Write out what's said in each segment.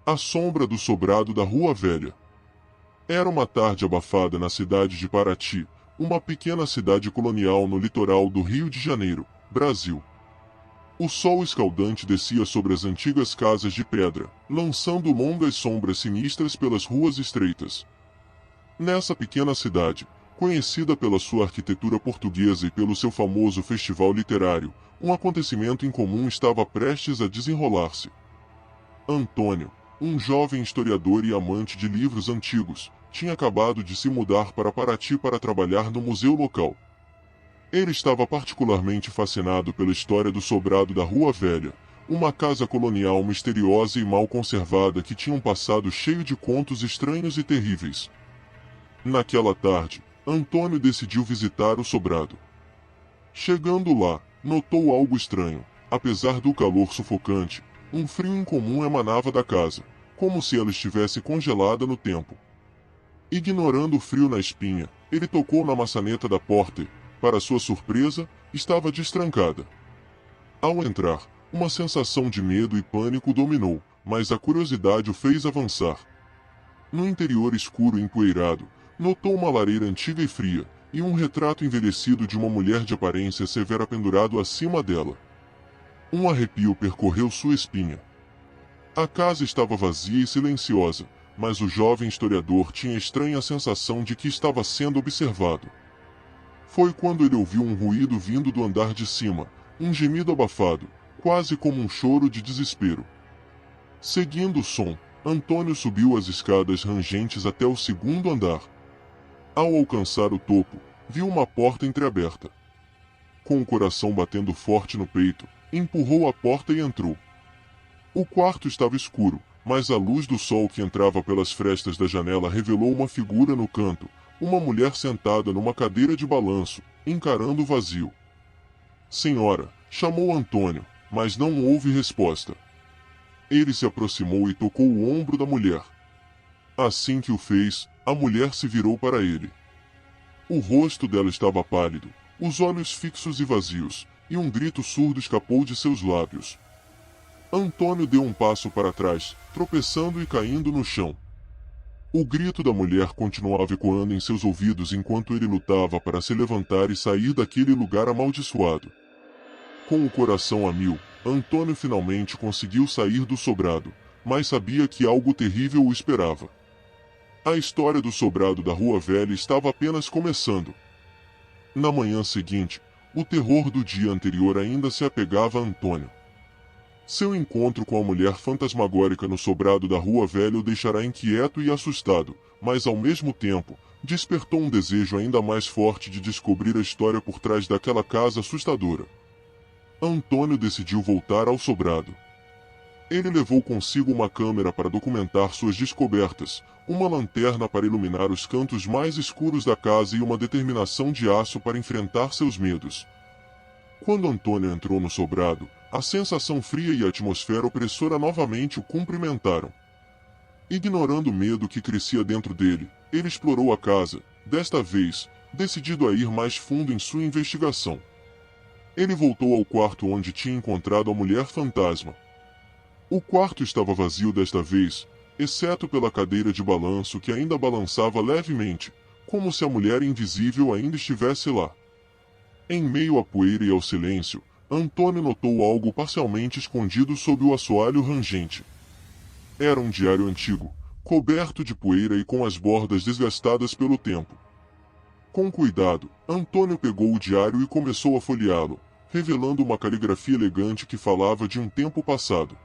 A sombra do sobrado da Rua Velha. Era uma tarde abafada na cidade de Paraty, uma pequena cidade colonial no litoral do Rio de Janeiro, Brasil. O sol escaldante descia sobre as antigas casas de pedra, lançando longas sombras sinistras pelas ruas estreitas. Nessa pequena cidade, conhecida pela sua arquitetura portuguesa e pelo seu famoso festival literário, um acontecimento incomum estava prestes a desenrolar-se. Antônio, um jovem historiador e amante de livros antigos, tinha acabado de se mudar para Paraty para trabalhar no museu local. Ele estava particularmente fascinado pela história do sobrado da Rua Velha, uma casa colonial misteriosa e mal conservada que tinha um passado cheio de contos estranhos e terríveis. Naquela tarde, Antônio decidiu visitar o sobrado. Chegando lá, notou algo estranho. Apesar do calor sufocante, um frio incomum emanava da casa, como se ela estivesse congelada no tempo. Ignorando o frio na espinha, ele tocou na maçaneta da porta e, para sua surpresa, estava destrancada. Ao entrar, uma sensação de medo e pânico dominou, mas a curiosidade o fez avançar. No interior escuro e empoeirado, notou uma lareira antiga e fria, e um retrato envelhecido de uma mulher de aparência severa pendurado acima dela. Um arrepio percorreu sua espinha. A casa estava vazia e silenciosa, mas o jovem historiador tinha a estranha sensação de que estava sendo observado. Foi quando ele ouviu um ruído vindo do andar de cima, um gemido abafado, quase como um choro de desespero. Seguindo o som, Antônio subiu as escadas rangentes até o segundo andar. Ao alcançar o topo, viu uma porta entreaberta. Com o coração batendo forte no peito, empurrou a porta e entrou. O quarto estava escuro, mas a luz do sol que entrava pelas frestas da janela revelou uma figura no canto, uma mulher sentada numa cadeira de balanço, encarando o vazio. "Senhora", chamou Antônio, mas não houve resposta. Ele se aproximou e tocou o ombro da mulher. Assim que o fez, a mulher se virou para ele. O rosto dela estava pálido, os olhos fixos e vazios, e um grito surdo escapou de seus lábios. Antônio deu um passo para trás, tropeçando e caindo no chão. O grito da mulher continuava ecoando em seus ouvidos enquanto ele lutava para se levantar e sair daquele lugar amaldiçoado. Com o coração a mil, Antônio finalmente conseguiu sair do sobrado, mas sabia que algo terrível o esperava. A história do sobrado da Rua Velha estava apenas começando. Na manhã seguinte, o terror do dia anterior ainda se apegava a Antônio. Seu encontro com a mulher fantasmagórica no sobrado da Rua Velha o deixará inquieto e assustado, mas ao mesmo tempo, despertou um desejo ainda mais forte de descobrir a história por trás daquela casa assustadora. Antônio decidiu voltar ao sobrado. Ele levou consigo uma câmera para documentar suas descobertas, uma lanterna para iluminar os cantos mais escuros da casa e uma determinação de aço para enfrentar seus medos. Quando Antônio entrou no sobrado, a sensação fria e a atmosfera opressora novamente o cumprimentaram. Ignorando o medo que crescia dentro dele, ele explorou a casa, desta vez, decidido a ir mais fundo em sua investigação. Ele voltou ao quarto onde tinha encontrado a mulher fantasma. O quarto estava vazio desta vez, exceto pela cadeira de balanço que ainda balançava levemente, como se a mulher invisível ainda estivesse lá. Em meio à poeira e ao silêncio, Antônio notou algo parcialmente escondido sob o assoalho rangente. Era um diário antigo, coberto de poeira e com as bordas desgastadas pelo tempo. Com cuidado, Antônio pegou o diário e começou a folheá-lo, revelando uma caligrafia elegante que falava de um tempo passado.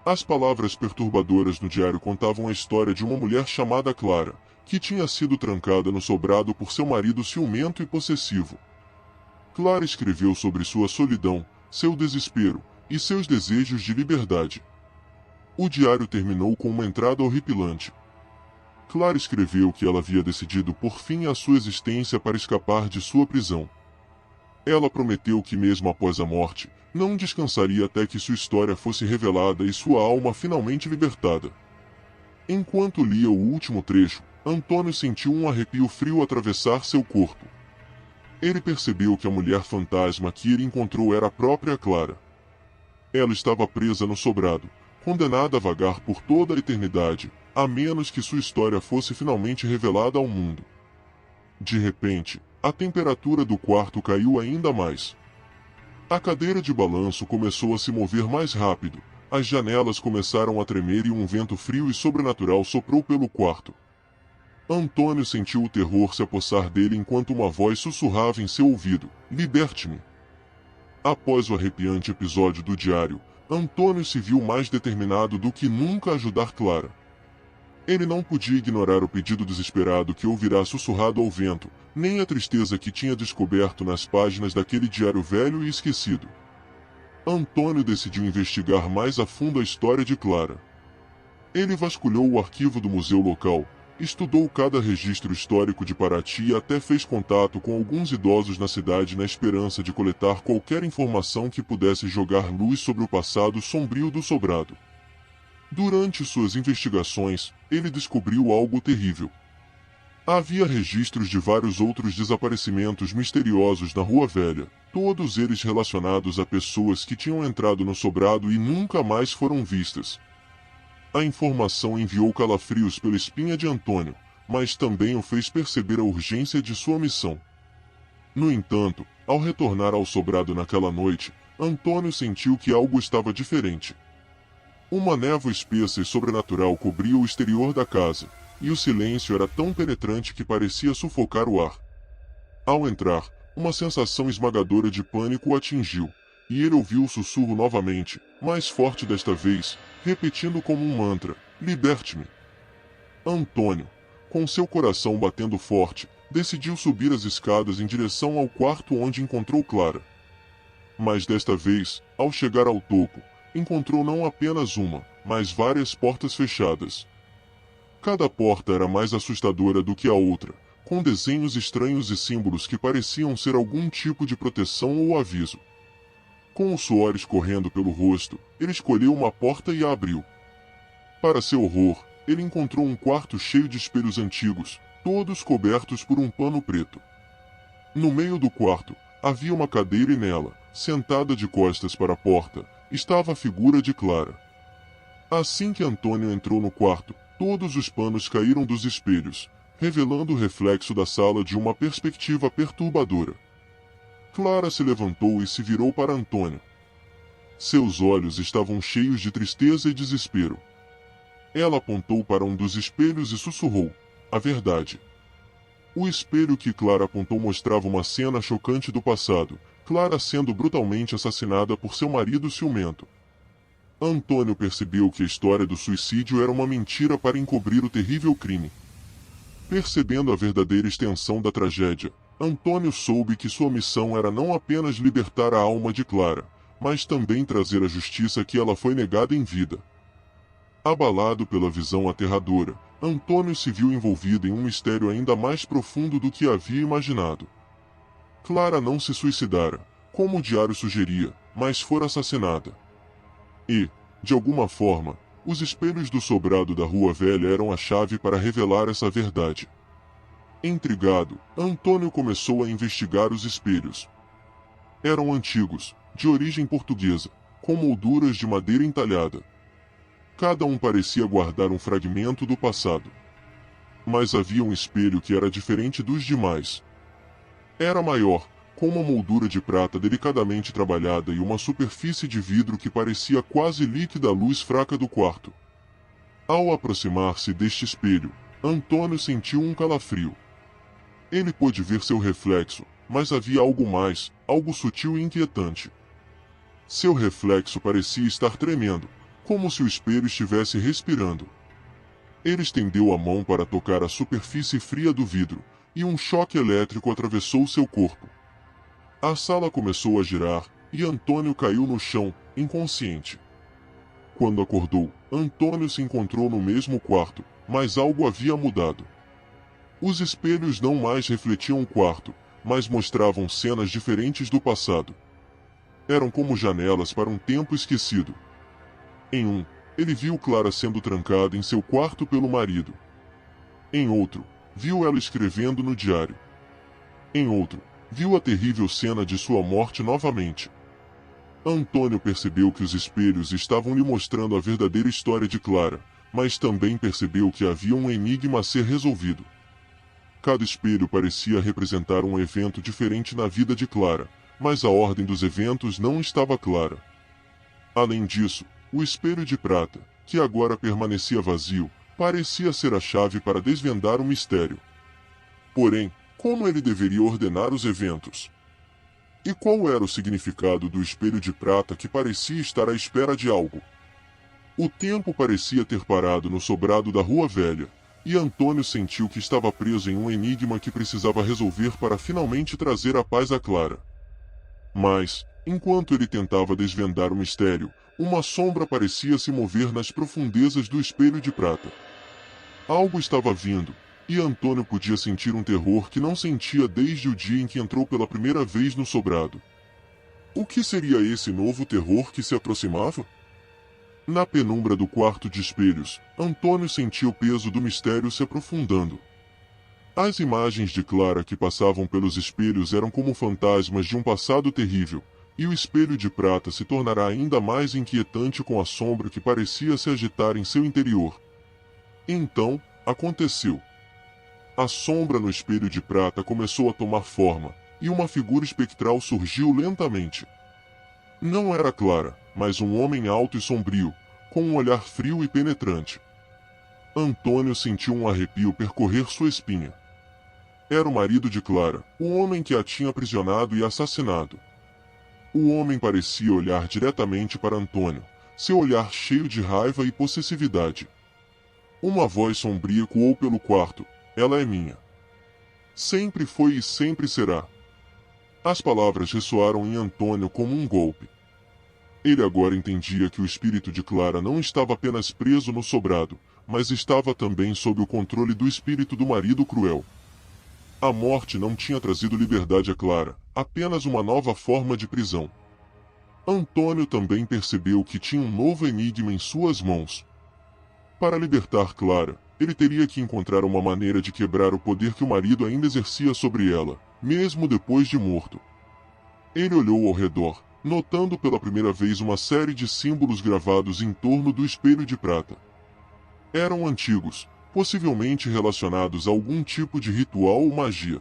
As palavras perturbadoras no diário contavam a história de uma mulher chamada Clara, que tinha sido trancada no sobrado por seu marido ciumento e possessivo. Clara escreveu sobre sua solidão, seu desespero e seus desejos de liberdade. O diário terminou com uma entrada horripilante. Clara escreveu que ela havia decidido por fim à sua existência para escapar de sua prisão. Ela prometeu que mesmo após a morte, não descansaria até que sua história fosse revelada e sua alma finalmente libertada. Enquanto lia o último trecho, Antônio sentiu um arrepio frio atravessar seu corpo. Ele percebeu que a mulher fantasma que ele encontrou era a própria Clara. Ela estava presa no sobrado, condenada a vagar por toda a eternidade, a menos que sua história fosse finalmente revelada ao mundo. De repente, a temperatura do quarto caiu ainda mais. A cadeira de balanço começou a se mover mais rápido, as janelas começaram a tremer e um vento frio e sobrenatural soprou pelo quarto. Antônio sentiu o terror se apossar dele enquanto uma voz sussurrava em seu ouvido: "Liberte-me." Após o arrepiante episódio do diário, Antônio se viu mais determinado do que nunca a ajudar Clara. Ele não podia ignorar o pedido desesperado que ouvirá sussurrado ao vento, nem a tristeza que tinha descoberto nas páginas daquele diário velho e esquecido. Antônio decidiu investigar mais a fundo a história de Clara. Ele vasculhou o arquivo do museu local, estudou cada registro histórico de Paraty e até fez contato com alguns idosos na cidade na esperança de coletar qualquer informação que pudesse jogar luz sobre o passado sombrio do sobrado. Durante suas investigações, ele descobriu algo terrível. Havia registros de vários outros desaparecimentos misteriosos na Rua Velha, todos eles relacionados a pessoas que tinham entrado no sobrado e nunca mais foram vistas. A informação enviou calafrios pela espinha de Antônio, mas também o fez perceber a urgência de sua missão. No entanto, ao retornar ao sobrado naquela noite, Antônio sentiu que algo estava diferente. Uma névoa espessa e sobrenatural cobria o exterior da casa, e o silêncio era tão penetrante que parecia sufocar o ar. Ao entrar, uma sensação esmagadora de pânico o atingiu, e ele ouviu o sussurro novamente, mais forte desta vez, repetindo como um mantra: "Liberte-me." Antônio, com seu coração batendo forte, decidiu subir as escadas em direção ao quarto onde encontrou Clara. Mas desta vez, ao chegar ao topo, encontrou não apenas uma, mas várias portas fechadas. Cada porta era mais assustadora do que a outra, com desenhos estranhos e símbolos que pareciam ser algum tipo de proteção ou aviso. Com o suor escorrendo pelo rosto, ele escolheu uma porta e a abriu. Para seu horror, ele encontrou um quarto cheio de espelhos antigos, todos cobertos por um pano preto. No meio do quarto, havia uma cadeira e nela, sentada de costas para a porta, estava a figura de Clara. Assim que Antônio entrou no quarto, todos os panos caíram dos espelhos, revelando o reflexo da sala de uma perspectiva perturbadora. Clara se levantou e se virou para Antônio. Seus olhos estavam cheios de tristeza e desespero. Ela apontou para um dos espelhos e sussurrou: "A verdade." O espelho que Clara apontou mostrava uma cena chocante do passado, Clara sendo brutalmente assassinada por seu marido ciumento. Antônio percebeu que a história do suicídio era uma mentira para encobrir o terrível crime. Percebendo a verdadeira extensão da tragédia, Antônio soube que sua missão era não apenas libertar a alma de Clara, mas também trazer a justiça que ela foi negada em vida. Abalado pela visão aterradora, Antônio se viu envolvido em um mistério ainda mais profundo do que havia imaginado. Clara não se suicidara, como o diário sugeria, mas fora assassinada. E, de alguma forma, os espelhos do sobrado da Rua Velha eram a chave para revelar essa verdade. Intrigado, Antônio começou a investigar os espelhos. Eram antigos, de origem portuguesa, com molduras de madeira entalhada. Cada um parecia guardar um fragmento do passado. Mas havia um espelho que era diferente dos demais. Era maior, com uma moldura de prata delicadamente trabalhada e uma superfície de vidro que parecia quase líquida à luz fraca do quarto. Ao aproximar-se deste espelho, Antônio sentiu um calafrio. Ele pôde ver seu reflexo, mas havia algo mais, algo sutil e inquietante. Seu reflexo parecia estar tremendo, como se o espelho estivesse respirando. Ele estendeu a mão para tocar a superfície fria do vidro, e um choque elétrico atravessou seu corpo. A sala começou a girar, e Antônio caiu no chão, inconsciente. Quando acordou, Antônio se encontrou no mesmo quarto, mas algo havia mudado. Os espelhos não mais refletiam o quarto, mas mostravam cenas diferentes do passado. Eram como janelas para um tempo esquecido. Em um, ele viu Clara sendo trancada em seu quarto pelo marido. Em outro, viu ela escrevendo no diário. Em outro, viu a terrível cena de sua morte novamente. Antônio percebeu que os espelhos estavam lhe mostrando a verdadeira história de Clara, mas também percebeu que havia um enigma a ser resolvido. Cada espelho parecia representar um evento diferente na vida de Clara, mas a ordem dos eventos não estava clara. Além disso, o espelho de prata, que agora permanecia vazio, parecia ser a chave para desvendar o mistério. Porém, como ele deveria ordenar os eventos? E qual era o significado do espelho de prata que parecia estar à espera de algo? O tempo parecia ter parado no sobrado da Rua Velha, e Antônio sentiu que estava preso em um enigma que precisava resolver para finalmente trazer a paz a Clara. Mas, enquanto ele tentava desvendar o mistério, uma sombra parecia se mover nas profundezas do espelho de prata. Algo estava vindo, e Antônio podia sentir um terror que não sentia desde o dia em que entrou pela primeira vez no sobrado. O que seria esse novo terror que se aproximava? Na penumbra do quarto de espelhos, Antônio sentia o peso do mistério se aprofundando. As imagens de Clara que passavam pelos espelhos eram como fantasmas de um passado terrível, e o espelho de prata se tornará ainda mais inquietante com a sombra que parecia se agitar em seu interior. Então, aconteceu. A sombra no espelho de prata começou a tomar forma, e uma figura espectral surgiu lentamente. Não era Clara, mas um homem alto e sombrio, com um olhar frio e penetrante. Antônio sentiu um arrepio percorrer sua espinha. Era o marido de Clara, o homem que a tinha aprisionado e assassinado. O homem parecia olhar diretamente para Antônio, seu olhar cheio de raiva e possessividade. Uma voz sombria ecoou pelo quarto: "Ela é minha. Sempre foi e sempre será." As palavras ressoaram em Antônio como um golpe. Ele agora entendia que o espírito de Clara não estava apenas preso no sobrado, mas estava também sob o controle do espírito do marido cruel. A morte não tinha trazido liberdade a Clara, apenas uma nova forma de prisão. Antônio também percebeu que tinha um novo enigma em suas mãos. Para libertar Clara, ele teria que encontrar uma maneira de quebrar o poder que o marido ainda exercia sobre ela, mesmo depois de morto. Ele olhou ao redor, notando pela primeira vez uma série de símbolos gravados em torno do espelho de prata. Eram antigos, possivelmente relacionados a algum tipo de ritual ou magia.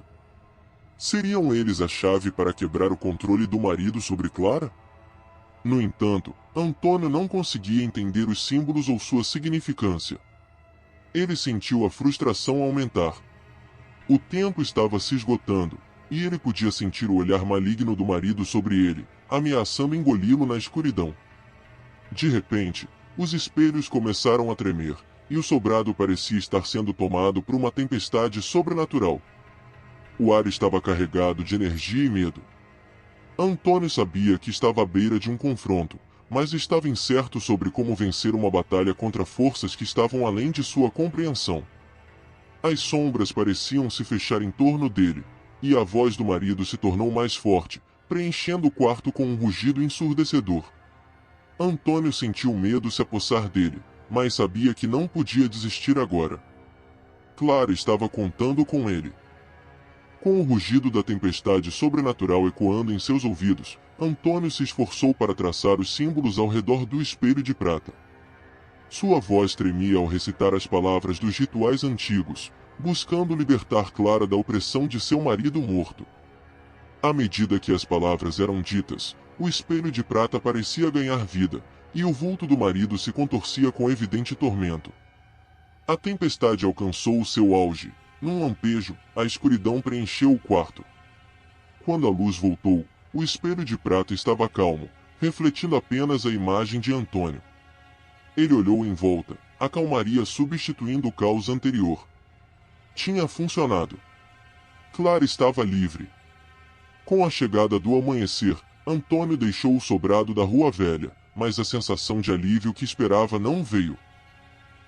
Seriam eles a chave para quebrar o controle do marido sobre Clara? No entanto, Antônio não conseguia entender os símbolos ou sua significância. Ele sentiu a frustração aumentar. O tempo estava se esgotando, e ele podia sentir o olhar maligno do marido sobre ele, ameaçando engoli-lo na escuridão. De repente, os espelhos começaram a tremer, e o sobrado parecia estar sendo tomado por uma tempestade sobrenatural. O ar estava carregado de energia e medo. Antônio sabia que estava à beira de um confronto, mas estava incerto sobre como vencer uma batalha contra forças que estavam além de sua compreensão. As sombras pareciam se fechar em torno dele, e a voz do marido se tornou mais forte, preenchendo o quarto com um rugido ensurdecedor. Antônio sentiu medo se apossar dele, mas sabia que não podia desistir agora. Clara estava contando com ele. Com o rugido da tempestade sobrenatural ecoando em seus ouvidos, Antônio se esforçou para traçar os símbolos ao redor do espelho de prata. Sua voz tremia ao recitar as palavras dos rituais antigos, buscando libertar Clara da opressão de seu marido morto. À medida que as palavras eram ditas, o espelho de prata parecia ganhar vida, e o vulto do marido se contorcia com evidente tormento. A tempestade alcançou o seu auge. Num lampejo, a escuridão preencheu o quarto. Quando a luz voltou, o espelho de prata estava calmo, refletindo apenas a imagem de Antônio. Ele olhou em volta, a calmaria substituindo o caos anterior. Tinha funcionado. Clara estava livre. Com a chegada do amanhecer, Antônio deixou o sobrado da Rua Velha, mas a sensação de alívio que esperava não veio.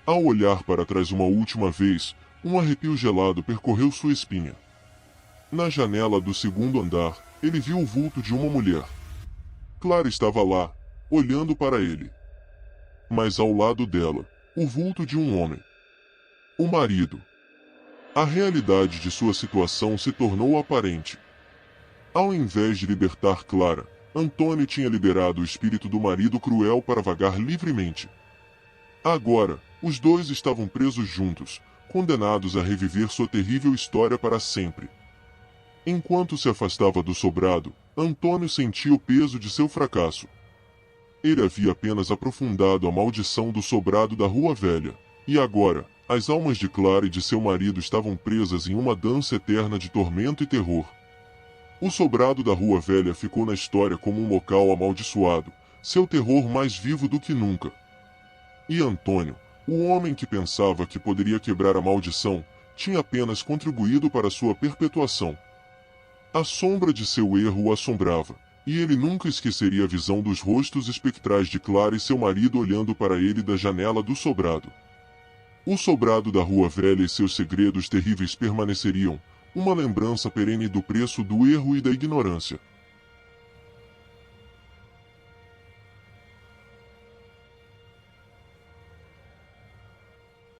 Ao olhar para trás uma última vez, um arrepio gelado percorreu sua espinha. Na janela do segundo andar, ele viu o vulto de uma mulher. Clara estava lá, olhando para ele. Mas ao lado dela, o vulto de um homem. O marido. A realidade de sua situação se tornou aparente. Ao invés de libertar Clara, Antônio tinha liberado o espírito do marido cruel para vagar livremente. Agora, os dois estavam presos juntos, condenados a reviver sua terrível história para sempre. Enquanto se afastava do sobrado, Antônio sentia o peso de seu fracasso. Ele havia apenas aprofundado a maldição do sobrado da Rua Velha, e agora, as almas de Clara e de seu marido estavam presas em uma dança eterna de tormento e terror. O sobrado da Rua Velha ficou na história como um local amaldiçoado, seu terror mais vivo do que nunca. E Antônio, o homem que pensava que poderia quebrar a maldição, tinha apenas contribuído para sua perpetuação. A sombra de seu erro o assombrava, e ele nunca esqueceria a visão dos rostos espectrais de Clara e seu marido olhando para ele da janela do sobrado. O sobrado da Rua Velha e seus segredos terríveis permaneceriam, uma lembrança perene do preço do erro e da ignorância.